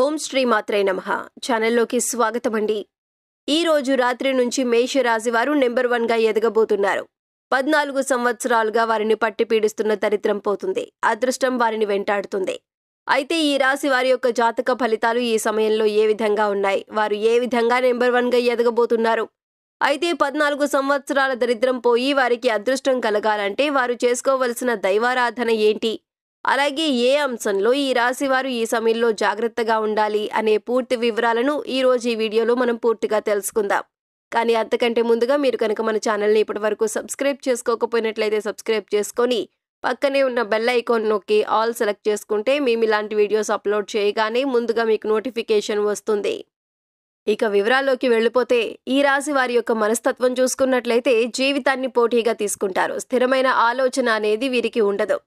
ఓం శ్రీ మాత్రే నమః ఛానల్లోకి స్వాగతమండి. ఈ రోజు రాత్రి నుంచి మేషరాశి వారు నెంబర్ 1 గా ఎదగబోతున్నారు. 14 సంవత్సరాలుగా వారిని పట్టి పీడిస్తున్న దరిద్రం పోతుంది. అదృష్టం వారిని వెంటాడుతుంది. అయితే ఈ రాశి వారి యొక్క జాతక ఫలితాలు ఈ సమయంలో ఏ విధంగా ఉన్నాయి? వారు ఏ విధంగా నెంబర్ 1 గా ఎదగబోతున్నారు? అయితే 14 సంవత్సరాల దరిద్రం పోయి వారికి అదృష్టం కలగాలంటే వారు చేసుకోవలసిన దైవారాధన ఏంటి? అలాగే ఏ అంశంలో ఈ రాశి వారు ఈ సమయంలో జాగ్రత్తగా ఉండాలి అనే పూర్తి వివరాలను ఈ రోజు ఈ వీడియోలో మనం పూర్తిగా తెలుసుకుందాం. కానీ అంతకంటే ముందుగా మీరు కనుక మన ఛానల్ని ఇప్పటివరకు సబ్స్క్రైబ్ చేసుకోకపోయినట్లయితే సబ్స్క్రైబ్ చేసుకొని పక్కనే ఉన్న బెల్ ఐకాన్ నొక్కి ఆల్ సెలెక్ట్ చేసుకుంటే మేము ఇలాంటి వీడియోస్ అప్లోడ్ చేయగానే ముందుగా మీకు నోటిఫికేషన్ వస్తుంది. ఇక వివరాల్లోకి వెళ్ళిపోతే ఈ రాశి వారి యొక్క మనస్తత్వం చూసుకున్నట్లయితే జీవితాన్ని పోటీగా తీసుకుంటారు. స్థిరమైన ఆలోచన అనేది వీరికి ఉండదు.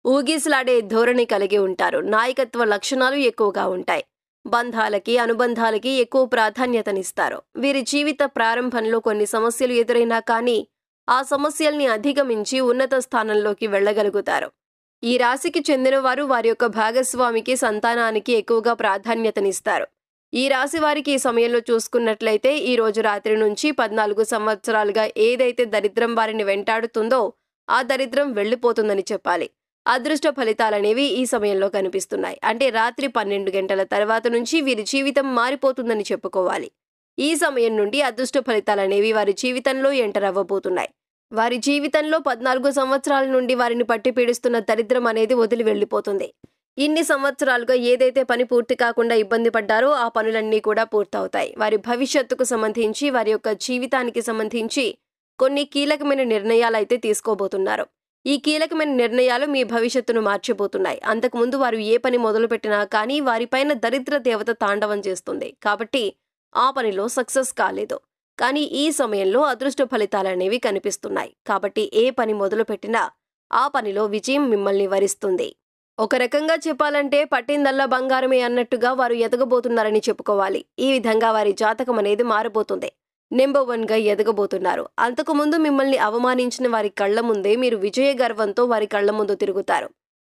ఊగిసలాడే ధోరణి కలిగి ఉంటారు. నాయకత్వ లక్షణాలు ఎక్కువగా ఉంటాయి. బంధాలకి అనుబంధాలకి ఎక్కువ ప్రాధాన్యతనిస్తారు. వీరి జీవిత ప్రారంభంలో కొన్ని సమస్యలు ఎదురైనా కానీ ఆ సమస్యల్ని అధిగమించి ఉన్నత స్థానంలోకి వెళ్ళగలుగుతారు. ఈ రాశికి చెందిన వారు వారి యొక్క భాగస్వామికి సంతానానికి ఎక్కువగా ప్రాధాన్యతనిస్తారు. ఈ రాశి వారికి ఈ సమయంలో చూసుకున్నట్లయితే ఈ రోజు రాత్రి నుంచి 14 సంవత్సరాలుగా ఏదైతే దరిద్రం వారిని వెంటాడుతుందో ఆ దరిద్రం వెళ్ళిపోతుందని చెప్పాలి. అదృష్ట ఫలితాలనేవి ఈ సమయంలో కనిపిస్తున్నాయి. అంటే రాత్రి 12 గంటల తర్వాత నుంచి వీరి జీవితం మారిపోతుందని చెప్పుకోవాలి. ఈ సమయం నుండి అదృష్ట ఫలితాలనేవి వారి జీవితంలో ఎంటర్ అవ్వబోతున్నాయి. వారి జీవితంలో 14 సంవత్సరాల నుండి వారిని పట్టి పీడిస్తున్న దరిద్రం అనేది వదిలి వెళ్ళిపోతుంది. ఇన్ని సంవత్సరాలుగా ఏదైతే పని పూర్తి కాకుండా ఇబ్బంది పడ్డారో ఆ పనులన్నీ కూడా పూర్తవుతాయి. వారి భవిష్యత్తుకు సంబంధించి వారి యొక్క జీవితానికి సంబంధించి కొన్ని కీలకమైన నిర్ణయాలు అయితే తీసుకోబోతున్నారు. ఈ కీలకమైన నిర్ణయాలు మీ భవిష్యత్తును మార్చిపోతున్నాయి. అంతకుముందు వారు ఏ పని మొదలుపెట్టినా కానీ వారిపైన దరిద్ర దేవత తాండవం చేస్తుంది. కాబట్టి ఆ పనిలో సక్సెస్ కాలేదు. కానీ ఈ సమయంలో అదృష్ట ఫలితాలనేవి కనిపిస్తున్నాయి. కాబట్టి ఏ పని మొదలుపెట్టినా ఆ పనిలో విజయం మిమ్మల్ని వరిస్తుంది. ఒక రకంగా చెప్పాలంటే పట్టిందల్లా బంగారమే అన్నట్టుగా వారు ఎదగబోతున్నారని చెప్పుకోవాలి. ఈ విధంగా వారి జాతకం అనేది మారబోతుంది. నెంబర్ 1 గా ఎదగబోతున్నారు. అంతకుముందు మిమ్మల్ని అవమానించిన వారి కళ్ల ముందే మీరు విజయ గర్వంతో వారి కళ్ల ముందు తిరుగుతారు.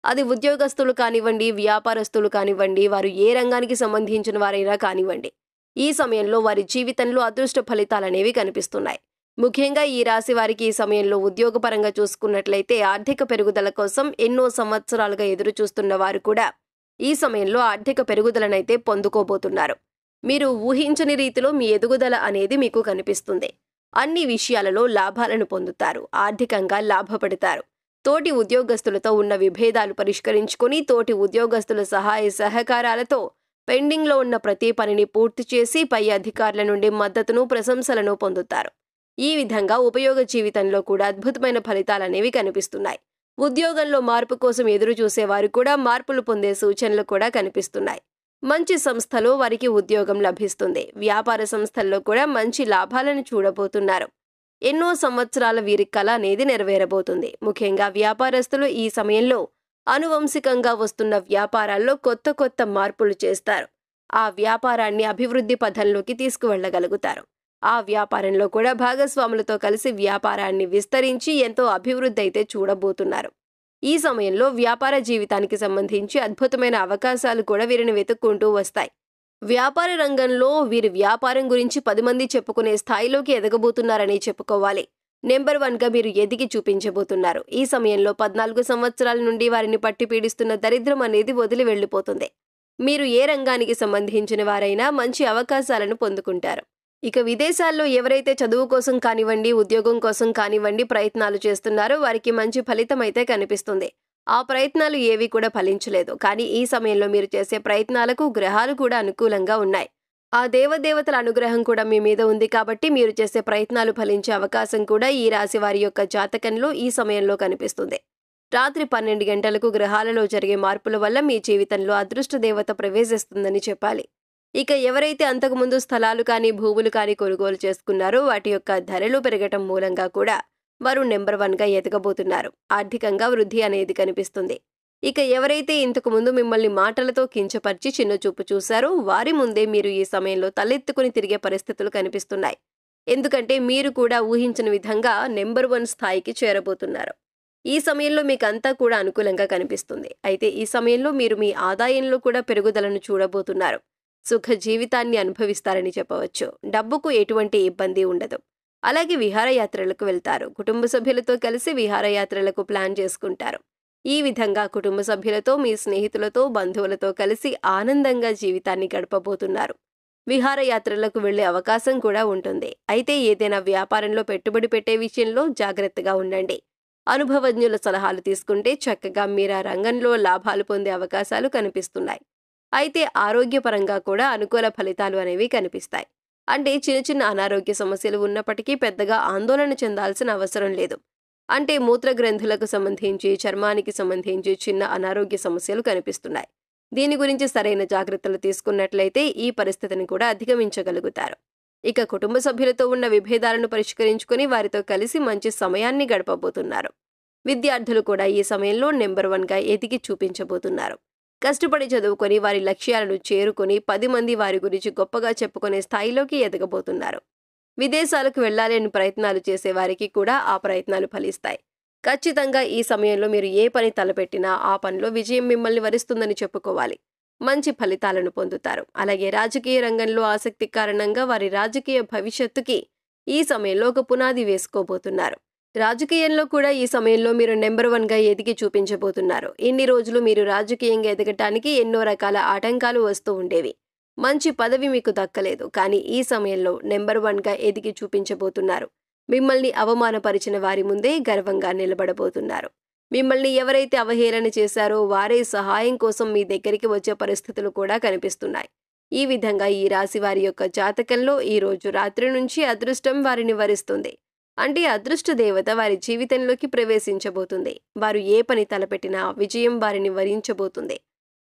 అది ఉద్యోగస్తులు కానివ్వండి, వ్యాపారస్తులు కానివ్వండి, వారు ఏ రంగానికి సంబంధించిన వారైనా కానివ్వండి. ఈ సమయంలో వారి జీవితంలో అదృష్ట ఫలితాలనేవి కనిపిస్తున్నాయి. ముఖ్యంగా ఈ రాశి వారికి ఈ సమయంలో ఉద్యోగపరంగా చూసుకున్నట్లయితే ఆర్థిక పెరుగుదల కోసం ఎన్నో సంవత్సరాలుగా ఎదురు చూస్తున్న వారు కూడా ఈ సమయంలో ఆర్థిక పెరుగుదలనైతే పొందుకోబోతున్నారు. మీరు ఊహించని రీతిలో మీ ఎదుగుదల అనేది మీకు కనిపిస్తుంది. అన్ని విషయాలలో లాభాలను పొందుతారు. ఆర్థికంగా లాభపడతారు. తోటి ఉద్యోగస్తులతో ఉన్న విభేదాలు పరిష్కరించుకొని తోటి ఉద్యోగస్తుల సహాయ సహకారాలతో పెండింగ్లో ఉన్న ప్రతి పనిని పూర్తి చేసి పై అధికారుల నుండి మద్దతును, ప్రశంసలను పొందుతారు. ఈ విధంగా ఉపయోగ జీవితంలో కూడా అద్భుతమైన ఫలితాలనేవి కనిపిస్తున్నాయి. ఉద్యోగంలో మార్పు కోసం ఎదురు చూసేవారు కూడా మార్పులు పొందే సూచనలు కూడా కనిపిస్తున్నాయి. మంచి సంస్థలో వారికి ఉద్యోగం లభిస్తుంది. వ్యాపార సంస్థల్లో కూడా మంచి లాభాలను చూడబోతున్నారు. ఎన్నో సంవత్సరాల వీరి కళ అనేది నెరవేరబోతుంది. ముఖ్యంగా వ్యాపారస్తులు ఈ సమయంలో అనువంశికంగా వస్తున్న వ్యాపారాల్లో కొత్త కొత్త మార్పులు చేస్తారు. ఆ వ్యాపారాన్ని అభివృద్ధి పథంలోకి తీసుకువెళ్లగలుగుతారు. ఆ వ్యాపారంలో కూడా భాగస్వాములతో కలిసి వ్యాపారాన్ని విస్తరించి ఎంతో అభివృద్ధి అయితే చూడబోతున్నారు. ఈ సమయంలో వ్యాపార జీవితానికి సంబంధించి అద్భుతమైన అవకాశాలు కూడా వీరిని వెతుక్కుంటూ వస్తాయి. వ్యాపార రంగంలో వీరి వ్యాపారం గురించి 10 మంది చెప్పుకునే స్థాయిలోకి ఎదగబోతున్నారని చెప్పుకోవాలి. నెంబర్ 1 గా మీరు ఎదిగి చూపించబోతున్నారు. ఈ సమయంలో 14 సంవత్సరాల నుండి వారిని పట్టి పీడిస్తున్న దరిద్రం అనేది వదిలి వెళ్ళిపోతుంది. మీరు ఏ రంగానికి సంబంధించిన వారైనా మంచి అవకాశాలను పొందుకుంటారు. ఇక విదేశాల్లో ఎవరైతే చదువు కోసం కానివ్వండి, ఉద్యోగం కోసం కానివ్వండి ప్రయత్నాలు చేస్తున్నారో వారికి మంచి ఫలితం అయితే కనిపిస్తుంది. ఆ ప్రయత్నాలు ఏవి కూడా ఫలించలేదు. కానీ ఈ సమయంలో మీరు చేసే ప్రయత్నాలకు గ్రహాలు కూడా అనుకూలంగా ఉన్నాయి. ఆ దేవదేవతల అనుగ్రహం కూడా మీ మీద ఉంది కాబట్టి మీరు చేసే ప్రయత్నాలు ఫలించే అవకాశం కూడా ఈ రాశి వారి యొక్క జాతకంలో ఈ సమయంలో కనిపిస్తుంది. రాత్రి 12 గంటలకు గ్రహాలలో జరిగే మార్పుల వల్ల మీ జీవితంలో అదృష్ట దేవత ప్రవేశిస్తుందని చెప్పాలి. ఇక ఎవరైతే అంతకుముందు స్థలాలు కానీ భూములు కానీ కొనుగోలు చేసుకున్నారో వాటి యొక్క ధరలు పెరగటం మూలంగా కూడా వారు నెంబర్ 1 గా ఎదగబోతున్నారు. ఆర్థికంగా వృద్ధి అనేది కనిపిస్తుంది. ఇక ఎవరైతే ఇంతకు ముందు మిమ్మల్ని మాటలతో కించపరిచి చిన్నచూపు చూశారో వారి ముందే మీరు ఈ సమయంలో తలెత్తుకుని తిరిగే పరిస్థితులు కనిపిస్తున్నాయి. ఎందుకంటే మీరు కూడా ఊహించిన విధంగా నెంబర్ 1 స్థాయికి చేరబోతున్నారు. ఈ సమయంలో మీకంతా కూడా అనుకూలంగా కనిపిస్తుంది. అయితే ఈ సమయంలో మీరు మీ ఆదాయంలో కూడా పెరుగుదలను చూడబోతున్నారు. సుఖ జీవితాన్ని అనుభవిస్తారని చెప్పవచ్చు. డబ్బుకు ఎటువంటి ఇబ్బంది ఉండదు. అలాగే విహారయాత్రలకు వెళ్తారు. కుటుంబ సభ్యులతో కలిసి విహారయాత్రలకు ప్లాన్ చేసుకుంటారు. ఈ విధంగా కుటుంబ సభ్యులతో, మీ స్నేహితులతో, బంధువులతో కలిసి ఆనందంగా జీవితాన్ని గడపబోతున్నారు. విహారయాత్రలకు వెళ్లే అవకాశం కూడా ఉంటుంది. అయితే ఏదైనా వ్యాపారంలో పెట్టుబడి పెట్టే విషయంలో జాగ్రత్తగా ఉండండి. అనుభవజ్ఞుల సలహాలు తీసుకుంటే చక్కగా మీరా రంగంలో లాభాలు పొందే అవకాశాలు కనిపిస్తున్నాయి. అయితే ఆరోగ్యపరంగా కూడా అనుకూల ఫలితాలు అనేవి కనిపిస్తాయి. అంటే చిన్న చిన్న అనారోగ్య సమస్యలు ఉన్నప్పటికీ పెద్దగా ఆందోళన చెందాల్సిన అవసరం లేదు. అంటే మూత్రగ్రంథులకు సంబంధించి, చర్మానికి సంబంధించి చిన్న అనారోగ్య సమస్యలు కనిపిస్తున్నాయి. దీని గురించి సరైన జాగ్రత్తలు తీసుకున్నట్లయితే ఈ పరిస్థితిని కూడా అధిగమించగలుగుతారు. ఇక కుటుంబ సభ్యులతో ఉన్న విభేదాలను పరిష్కరించుకుని వారితో కలిసి మంచి సమయాన్ని గడపబోతున్నారు. విద్యార్థులు కూడా ఈ సమయంలో నెంబర్ 1గా ఎదిగి చూపించబోతున్నారు. కష్టపడి చదువుకొని వారి లక్ష్యాలను చేరుకొని 10 మంది వారి గురించి గొప్పగా చెప్పుకునే స్థాయిలోకి ఎదగబోతున్నారు. విదేశాలకు వెళ్లాలని ప్రయత్నాలు చేసే వారికి కూడా ఆ ప్రయత్నాలు ఫలిస్తాయి. ఖచ్చితంగా ఈ సమయంలో మీరు ఏ పని తలపెట్టినా ఆ పనిలో విజయం మిమ్మల్ని వరిస్తుందని చెప్పుకోవాలి. మంచి ఫలితాలను పొందుతారు. అలాగే రాజకీయ రంగంలో ఆసక్తి కారణంగా వారి రాజకీయ భవిష్యత్తుకి ఈ సమయంలో ఒక పునాది వేసుకోబోతున్నారు. రాజకీయంలో కూడా ఈ సమయంలో మీరు నెంబర్ 1గా ఎదిగి చూపించబోతున్నారు. ఇన్ని రోజులు మీరు రాజకీయంగా ఎదగటానికి ఎన్నో రకాల ఆటంకాలు వస్తూ ఉండేవి. మంచి పదవి మీకు దక్కలేదు. కానీ ఈ సమయంలో నెంబర్ 1గా ఎదిగి చూపించబోతున్నారు. మిమ్మల్ని అవమానపరిచిన వారి ముందే గర్వంగా నిలబడబోతున్నారు. మిమ్మల్ని ఎవరైతే అవహేళన చేశారో వారే సహాయం కోసం మీ దగ్గరికి వచ్చే పరిస్థితులు కూడా కనిపిస్తున్నాయి. ఈ విధంగా ఈ రాశి వారి యొక్క జాతకంలో ఈ రోజు రాత్రి నుంచి అదృష్టం వారిని వరిస్తుంది. అంటే అదృష్ట దేవత వారి జీవితంలోకి ప్రవేశించబోతుంది. వారు ఏ పని తలపెట్టినా విజయం వారిని వరించబోతుంది.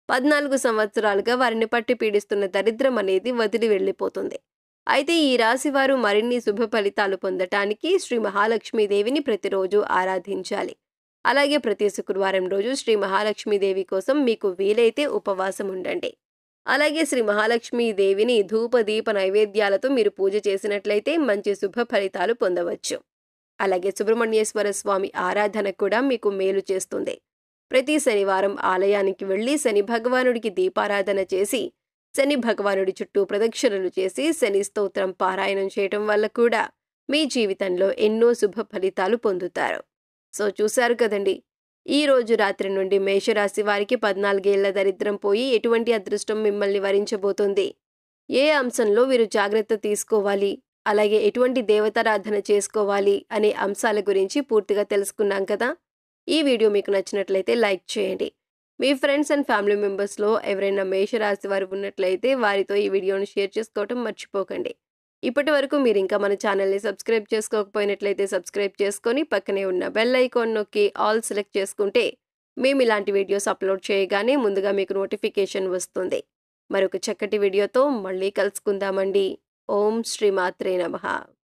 14 సంవత్సరాలుగా వారిని పట్టి పీడిస్తున్న దరిద్రం అనేది వదిలి వెళ్లిపోతుంది. అయితే ఈ రాశి వారు మరిన్ని శుభ ఫలితాలు పొందటానికి శ్రీ మహాలక్ష్మీదేవిని ప్రతిరోజు ఆరాధించాలి. అలాగే ప్రతి శుక్రవారం రోజు శ్రీ మహాలక్ష్మీదేవి కోసం మీకు వీలైతే ఉపవాసం ఉండండి. అలాగే శ్రీ మహాలక్ష్మీదేవిని ధూప దీప నైవేద్యాలతో మీరు పూజ చేసినట్లయితే మంచి శుభ ఫలితాలు పొందవచ్చు. అలాగే సుబ్రహ్మణ్యేశ్వర స్వామి ఆరాధన కూడా మీకు మేలు చేస్తుంది. ప్రతి శనివారం ఆలయానికి వెళ్లి శని భగవానుడికి దీపారాధన చేసి శని భగవానుడి చుట్టూ ప్రదక్షిణలు చేసి శని స్తోత్రం పారాయణం చేయటం వల్ల కూడా మీ జీవితంలో ఎన్నో శుభ ఫలితాలు పొందుతారు. సో చూశారు కదండి, ఈ రోజు రాత్రి నుండి మేషరాశి వారికి 14 ఏళ్ల దరిద్రం పోయి ఎటువంటి అదృష్టం మిమ్మల్ని వరించబోతుంది, ఏ అంశంలో వీరు జాగ్రత్త తీసుకోవాలి, అలాగే ఎటువంటి దేవతారాధన చేసుకోవాలి అనే అంశాల గురించి పూర్తిగా తెలుసుకున్నాం కదా. ఈ వీడియో మీకు నచ్చినట్లయితే లైక్ చేయండి. మీ ఫ్రెండ్స్ అండ్ ఫ్యామిలీ మెంబర్స్లో ఎవరైనా మేషరాశి వారు ఉన్నట్లయితే వారితో ఈ వీడియోను షేర్ చేసుకోవటం మర్చిపోకండి. ఇప్పటి వరకు మీరు ఇంకా మన ఛానల్ని సబ్స్క్రైబ్ చేసుకోకపోయినట్లయితే సబ్స్క్రైబ్ చేసుకొని పక్కనే ఉన్న బెల్ ఐకాన్ నొక్కి ఆల్ సెలెక్ట్ చేసుకుంటే మేము ఇలాంటి వీడియోస్ అప్లోడ్ చేయగానే ముందుగా మీకు నోటిఫికేషన్ వస్తుంది. మరొక చక్కటి వీడియోతో మళ్ళీ కలుసుకుందామండి. ఓం శ్రీ మాత్రే నమః.